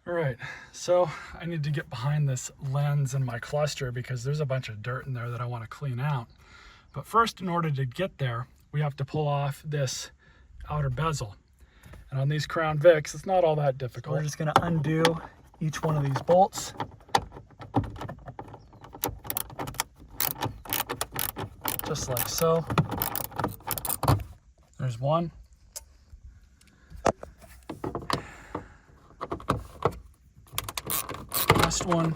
All right, so I need to get behind this lens in my cluster because there's a bunch of dirt in there that I want to clean out. But first, in order to get there, we have to pull off this outer bezel. And on these Crown Vics, it's not all that difficult. So we're just going to undo each one of these bolts. Just like so. There's one. Last one.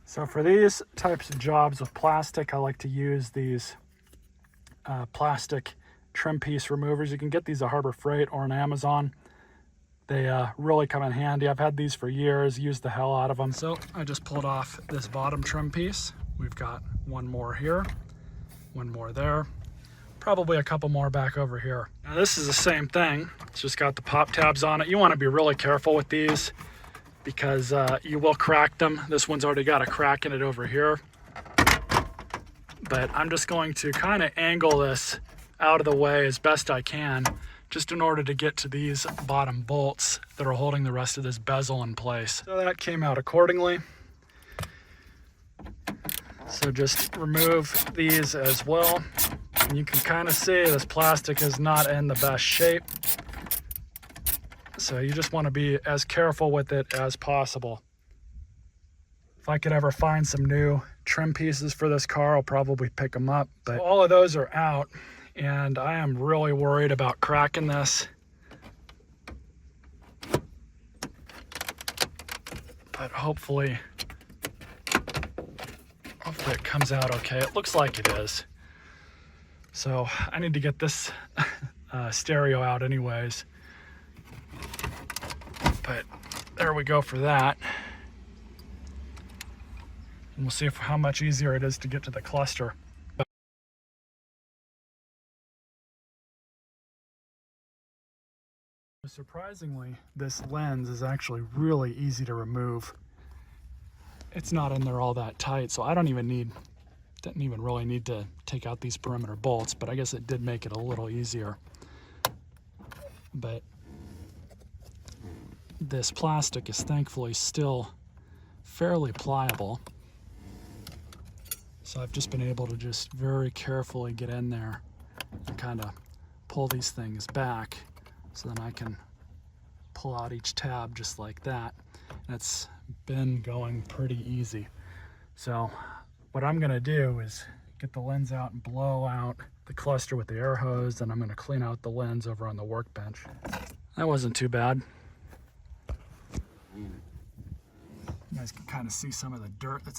So for these types of jobs with plastic, I like to use these plastic trim piece removers. You can get these at Harbor Freight or on Amazon. They really come in handy. I've had these for years, used the hell out of them. So I just pulled off this bottom trim piece. We've got one more here, one more there, probably a couple more back over here. Now this is the same thing. It's just got the pop tabs on it. You want to be really careful with these because you will crack them. This one's already got a crack in it over here. But I'm just going to kind of angle this out of the way as best I can, just in order to get to these bottom bolts that are holding the rest of this bezel in place. So that came out accordingly. So just remove these as well. And you can kind of see this plastic is not in the best shape. So you just want to be as careful with it as possible. If I could ever find some new trim pieces for this car, I'll probably pick them up. But all of those are out, and I am really worried about cracking this. But hopefully it comes out okay. It looks like it is. So I need to get this stereo out anyways. But there we go for that. And we'll see how much easier it is to get to the cluster. Surprisingly, this lens is actually really easy to remove. It's not in there all that tight, so I didn't even really need to take out these perimeter bolts, but I guess it did make it a little easier. But this plastic is thankfully still fairly pliable. So I've just been able to just very carefully get in there and kind of pull these things back so then I can pull out each tab just like that. And it's been going pretty easy. So what I'm gonna do is get the lens out and blow out the cluster with the air hose, and I'm gonna clean out the lens over on the workbench. That wasn't too bad. You guys can kind of see some of the dirt that's in